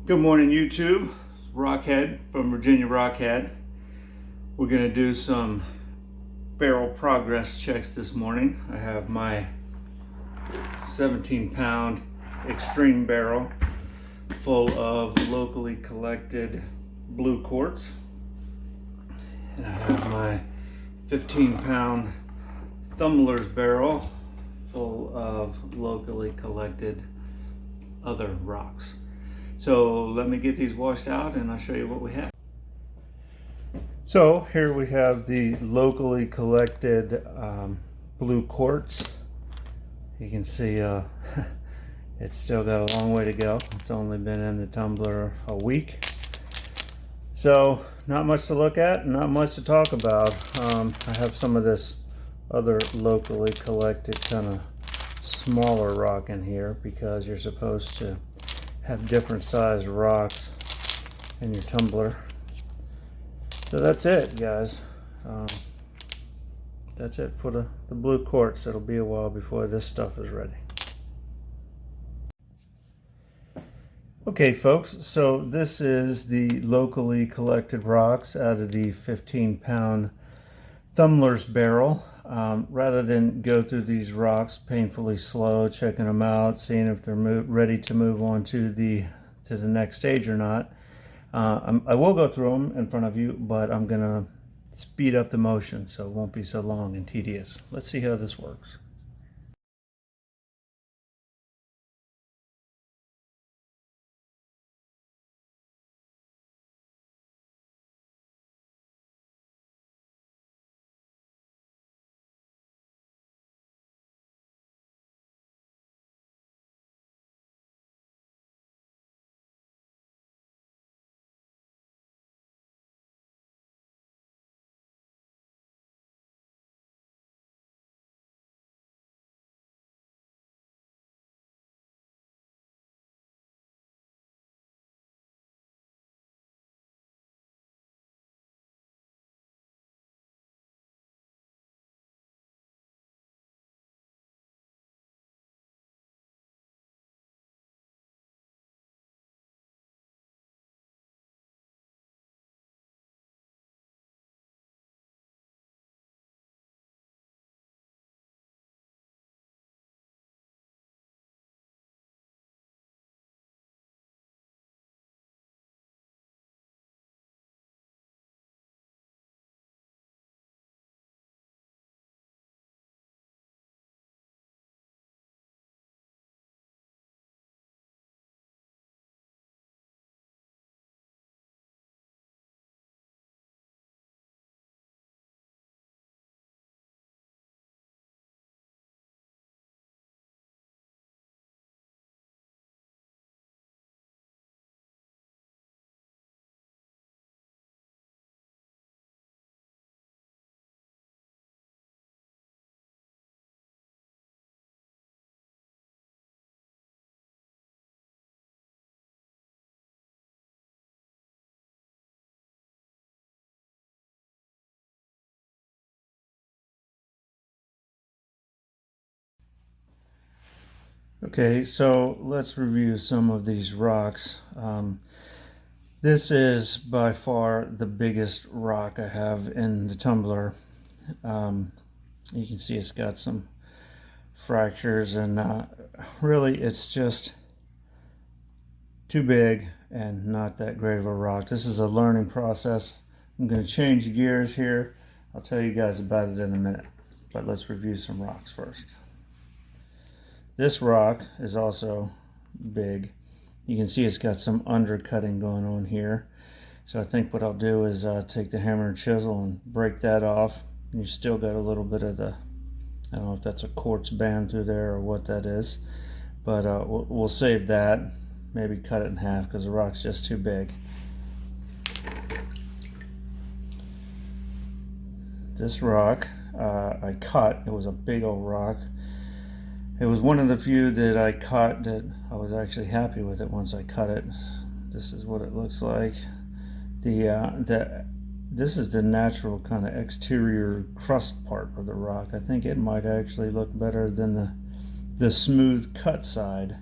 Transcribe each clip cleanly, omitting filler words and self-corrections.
Good morning, YouTube. It's Rockhead from Virginia Rockhead. We're going to do some barrel progress checks this morning. I have my 17-pound Extreme barrel full of locally collected blue quartz. And I have my 15-pound Thumlers barrel full of locally collected other rocks. So let me get these washed out and I'll show you what we have. So here we have the locally collected blue quartz. You can see it's still got a long way to go. It's only been in the tumbler a week. So not much to look at, not much to talk about. I have some of this other locally collected kind of smaller rock in here because you're supposed to have different sized rocks in your tumbler. So that's it, guys. That's it for the blue quartz. It'll be a while before this stuff is ready. Okay, folks, so this is the locally collected rocks out of the 15-pound Thumlers barrel. Rather than go through these rocks painfully slow, checking them out, seeing if they're ready to move on to the next stage or not, I will go through them in front of you, but I'm gonna speed up the motion so it won't be so long and tedious. Let's see how this works. Okay, so let's review some of these rocks. This is by far the biggest rock I have in the tumbler. You can see it's got some fractures and really it's just too big and not that great of a rock. This is a learning process. I'm going to change gears here. I'll tell you guys about it in a minute, but let's review some rocks first. This rock is also big. You can see it's got some undercutting going on here. So I think what I'll do is take the hammer and chisel and break that off. You still got a little bit of the, I don't know if that's a quartz band through there or what that is, but we'll save that. Maybe cut it in half because the rock's just too big. This rock I cut. It was a big old rock. It was one of the few that I cut that I was actually happy with it once I cut it. This is what it looks like. This is the natural kind of exterior crust part of the rock. I think it might actually look better than the smooth cut side.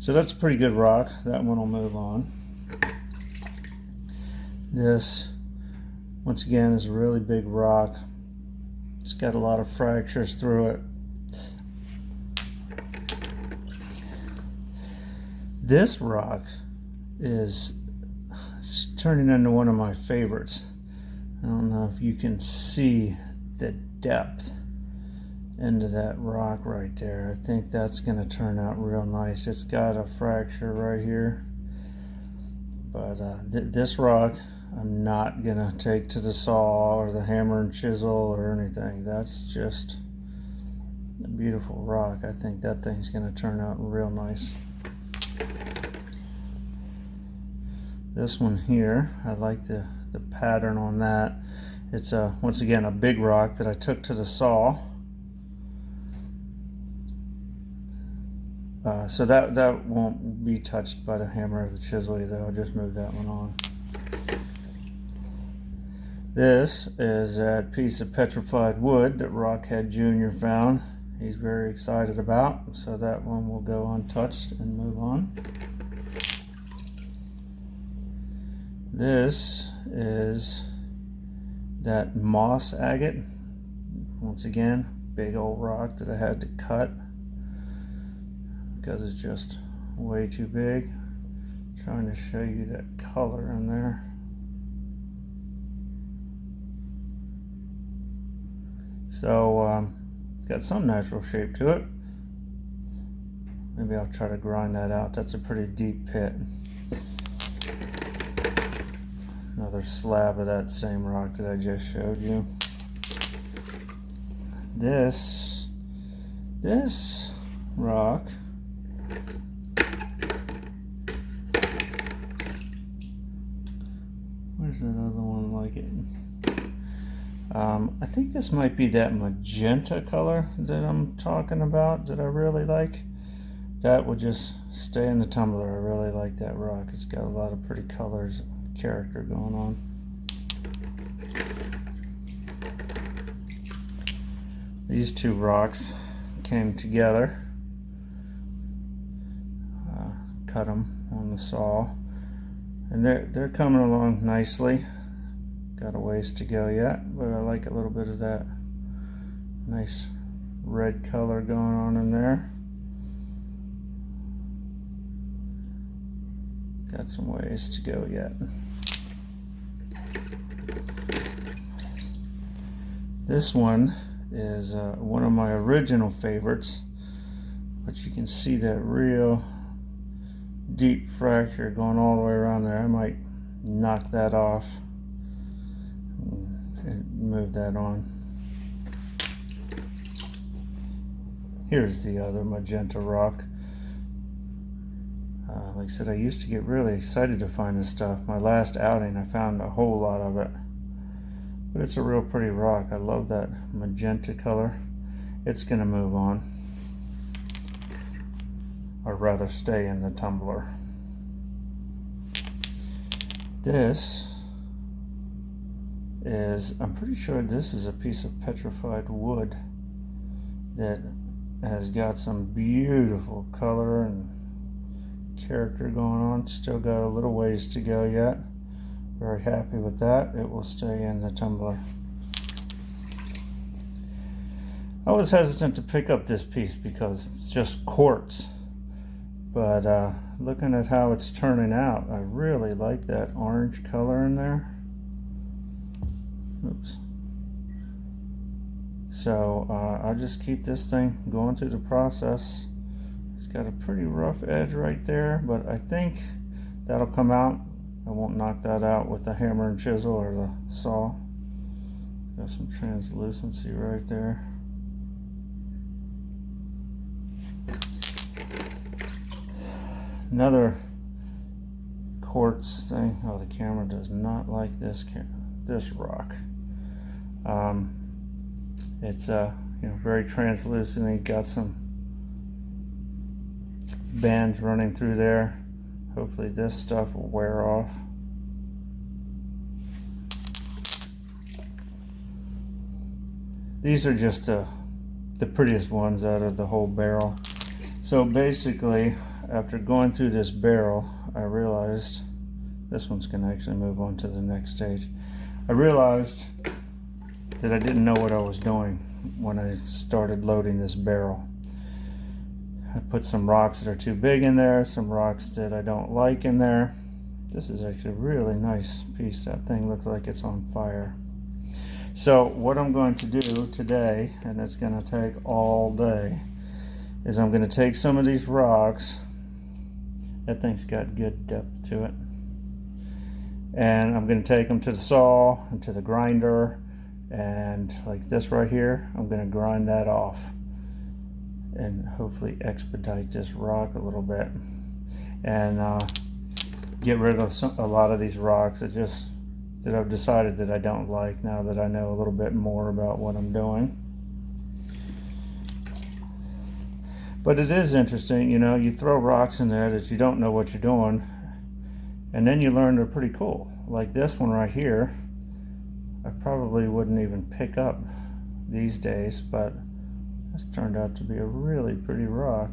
So that's a pretty good rock. That one will move on. This, once again, is a really big rock. It's got a lot of fractures through it. This rock is turning into one of my favorites. I don't know if you can see the depth into that rock right there. I think that's going to turn out real nice. It's got a fracture right here, but this rock I'm not going to take to the saw or the hammer and chisel or anything. That's just a beautiful rock. I think that thing's going to turn out real nice. This one here, I like the pattern on that. It's once again a big rock that I took to the saw. So that won't be touched by the hammer or the chisel either. I'll just move that one on. This is a piece of petrified wood that Rockhead Jr. found. He's very excited about, so that one will go untouched and move on. This is that moss agate. Once again, big old rock that I had to cut because it's just way too big. I'm trying to show you that color in there. So got some natural shape to it. Maybe I'll try to grind that out. That's a pretty deep pit. Another slab of that same rock that I just showed you. This rock where's that other one like it? I think this might be that magenta color that I'm talking about that I really like. That would just stay in the tumbler. I really like that rock. It's got a lot of pretty colors and character going on. These two rocks came together. Cut them on the saw, and they're coming along nicely. Got a ways to go yet, but I like a little bit of that nice red color going on in there. Got some ways to go yet. This one is one of my original favorites, but you can see that real deep fracture going all the way around there. I might knock that off and move that on. Here's the other magenta rock. Like I said, I used to get really excited to find this stuff. My last outing I found a whole lot of it, but it's a real pretty rock. I love that magenta color. It's gonna move on, or rather stay in the tumbler. This is, I'm pretty sure this is a piece of petrified wood that has got some beautiful color and character going on. Still got a little ways to go yet. Very happy with that. It will stay in the tumbler. I was hesitant to pick up this piece because it's just quartz, but looking at how it's turning out, I really like that orange color in there. Oops. So I'll just keep this thing going through the process. It's got a pretty rough edge right there, but I think that'll come out. I won't knock that out with the hammer and chisel or the saw. Got some translucency right there. Another quartz thing. Oh, the camera does not like this rock. It's very translucent. It got some bands running through there. Hopefully this stuff will wear off. These are just the prettiest ones out of the whole barrel. So basically after going through this barrel, I realized this one's going to actually move on to the next stage. I realized that I didn't know what I was doing when I started loading this barrel. I put some rocks that are too big in there, some rocks that I don't like in there. This is actually a really nice piece. That thing looks like it's on fire. So what I'm going to do today, and it's going to take all day, is I'm going to take some of these rocks. That thing's got good depth to it. And I'm going to take them to the saw and to the grinder, and like this right here, I'm going to grind that off and hopefully expedite this rock a little bit and get rid of a lot of these rocks that I've decided that I don't like now that I know a little bit more about what I'm doing. But it is interesting, you know, you throw rocks in there that you don't know what you're doing, and then you learn they're pretty cool. Like this one right here, I probably wouldn't even pick up these days, but this turned out to be a really pretty rock.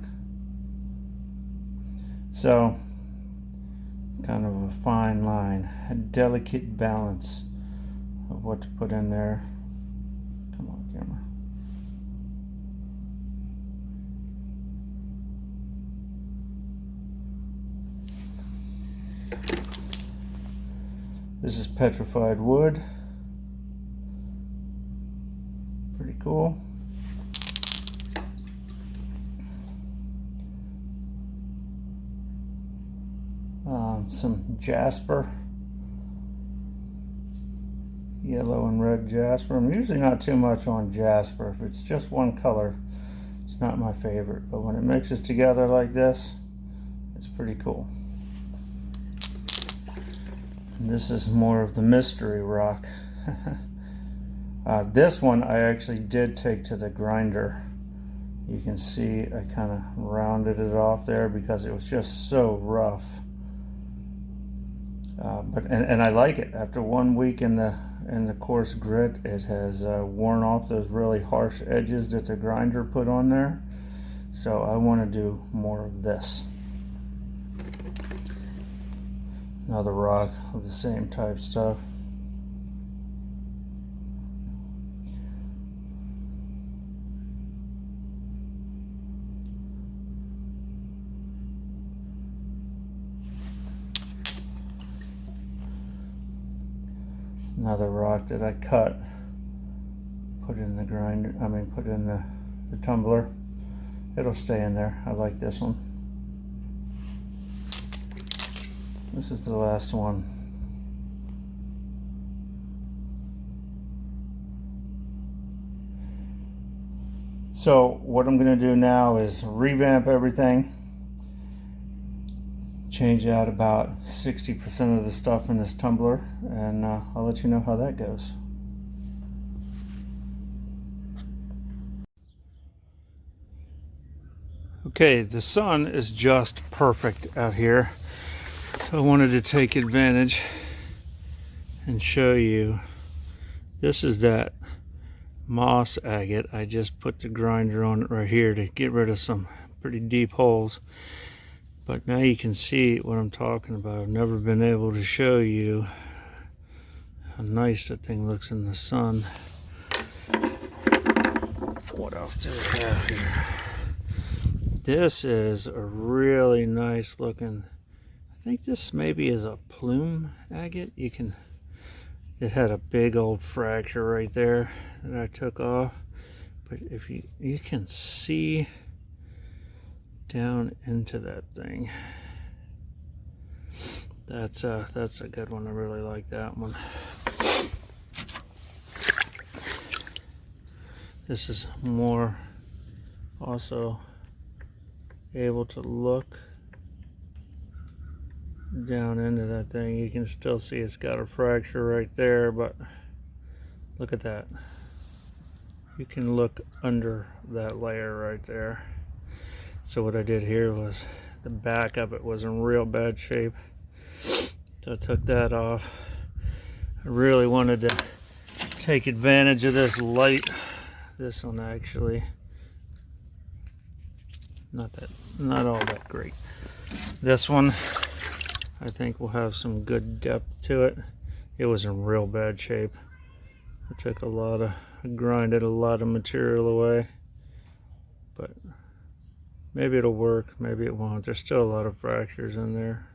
So, kind of a fine line, a delicate balance of what to put in there. Come on, camera. This is petrified wood. Pretty cool. Some jasper, yellow and red jasper. I'm usually not too much on jasper. If it's just one color, it's not my favorite. But when it mixes together like this, it's pretty cool. And this is more of the mystery rock. This one I actually did take to the grinder. You can see I kind of rounded it off there because it was just so rough. But I like it. After 1 week in the coarse grit, it has worn off those really harsh edges that the grinder put on there. So I want to do more of this. Another rock of the same type stuff. Another rock that I cut, put in the grinder, put in the tumbler. It'll stay in there. I like this one. This is the last one. So what I'm going to do now is revamp everything. Change out about 60% of the stuff in this tumbler, and I'll let you know how that goes. Okay, the sun is just perfect out here, so I wanted to take advantage and show you. This is that moss agate. I just put the grinder on it right here to get rid of some pretty deep holes. But now you can see what I'm talking about. I've never been able to show you how nice that thing looks in the sun. What else do we have here? This is a really nice looking, I think this maybe is a plume agate. It had a big old fracture right there that I took off. But if you can see down into that thing. That's a good one. I really like that one. This is more also able to look down into that thing. You can still see it's got a fracture right there, but look at that. You can look under that layer right there. So what I did here was the back of it was in real bad shape, so I took that off. I really wanted to take advantage of this light. This one actually not all that great. This one, I think, will have some good depth to it. It was in real bad shape. I took grinded a lot of material away, but maybe it'll work, maybe it won't. There's still a lot of fractures in there.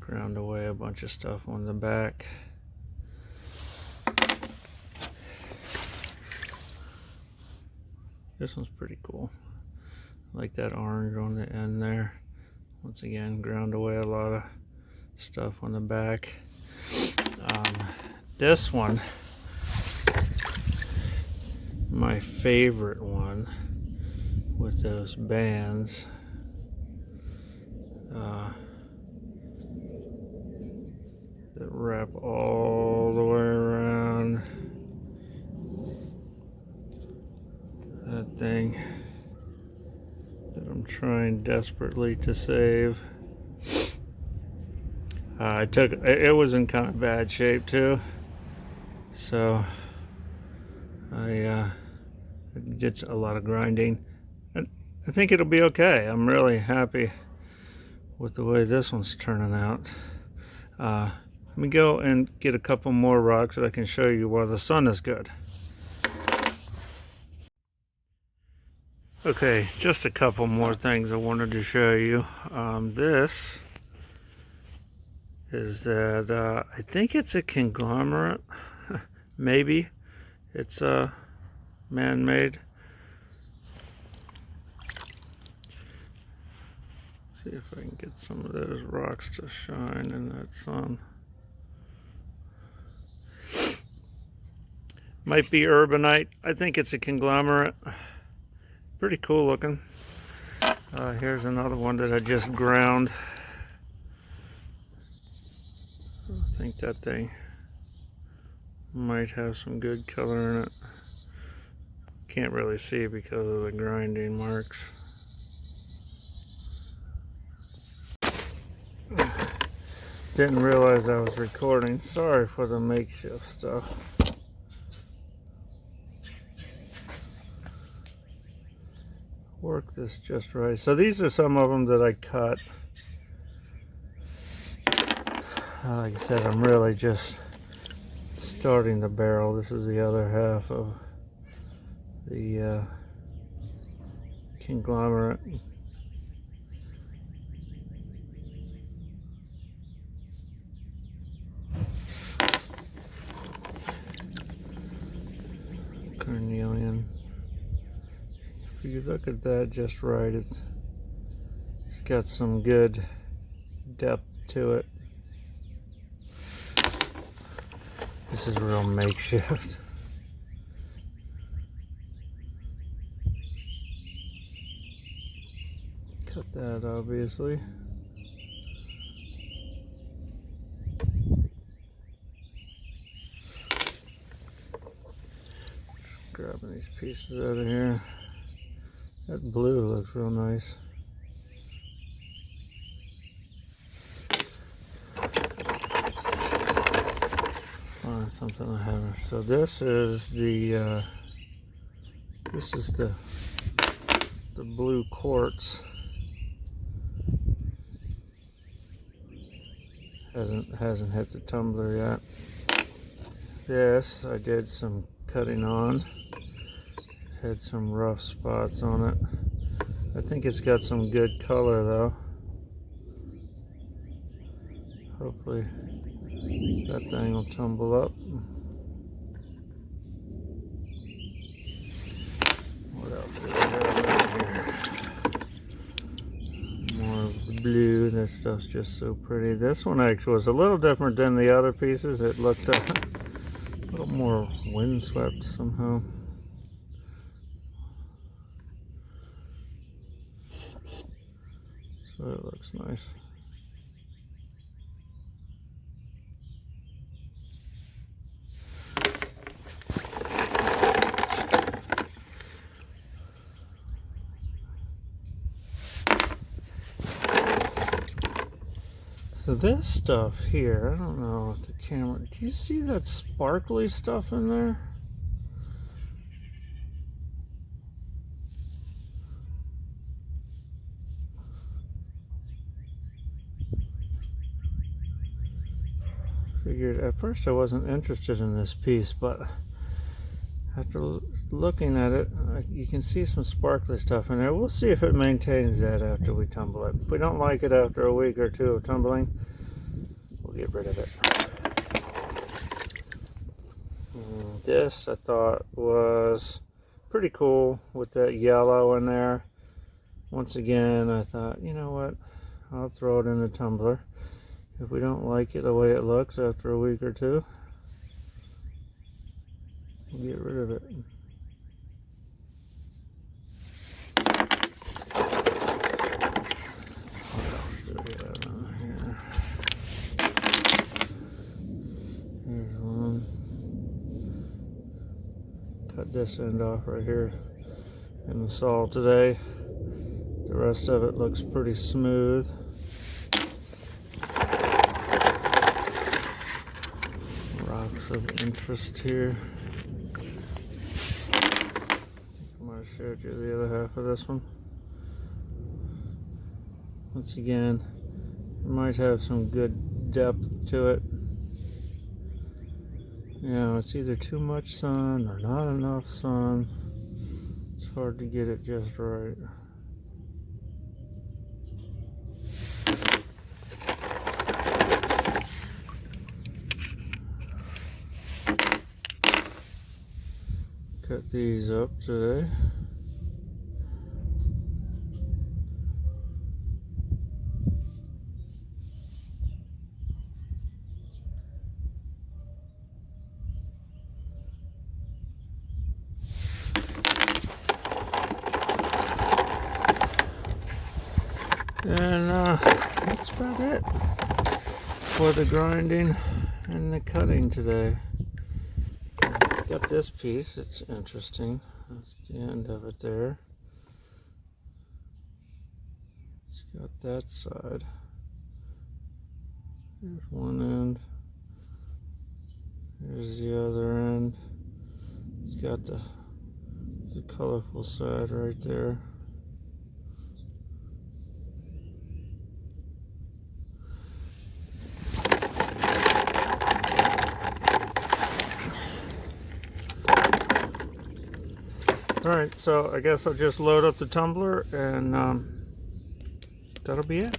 Ground away a bunch of stuff on the back. This one's pretty cool. I like that orange on the end there. Once again, ground away a lot of stuff on the back. This one, my favorite one, with those bands. That wrap all the way around that thing that I'm trying desperately to save. It was in kind of bad shape too, so I did a lot of grinding. I think it'll be okay. I'm really happy with the way this one's turning out. Let me go and get a couple more rocks that I can show you while the sun is good. Okay, just a couple more things I wanted to show you. This is that I think it's a conglomerate. Maybe it's man-made. See if I can get some of those rocks to shine in that sun. Might be urbanite. I think it's a conglomerate. Pretty cool looking. Here's another one that I just ground. I think that thing might have some good color in it. Can't really see because of the grinding marks. Didn't realize I was recording. Sorry for the makeshift stuff. Work this just right. So these are some of them that I cut. Like I said, I'm really just starting the barrel. This is the other half of the conglomerate. Carnelian. If you look at that just right, it's got some good depth to it. This is real makeshift. Cut that, obviously. Grabbing these pieces out of here. That blue looks real nice. Find something I haven't. So this is the blue quartz. Hasn't hit the tumbler yet. This I did some cutting on. Had some rough spots on it. I think it's got some good color though. Hopefully that thing will tumble up. What else did I have in here? More of the blue. That stuff's just so pretty. This one actually was a little different than the other pieces. It looked a little more windswept somehow. So it looks nice. So this stuff here, I don't know if the camera, do you see that sparkly stuff in there? Figured at first I wasn't interested in this piece, but after looking at it, you can see some sparkly stuff in there. We'll see if it maintains that after we tumble it. If we don't like it after a week or two of tumbling, we'll get rid of it. This I thought was pretty cool with that yellow in there. Once again, I thought, you know what, I'll throw it in the tumbler. If we don't like it the way it looks after a week or two, we'll get rid of it. What else do we have on here? Here's one. Cut this end off right here in the saw today. The rest of it looks pretty smooth. Rocks of interest here. I think I might have showed you the other half of this one. Once again, it might have some good depth to it. You know, it's either too much sun or not enough sun. It's hard to get it just right. Cut these up today. And that's about it for the grinding and the cutting today. Got this piece, it's interesting. That's the end of it there. It's got that side. Here's one end. Here's the other end. It's got the colorful side right there. Alright, so I guess I'll just load up the tumbler and that'll be it.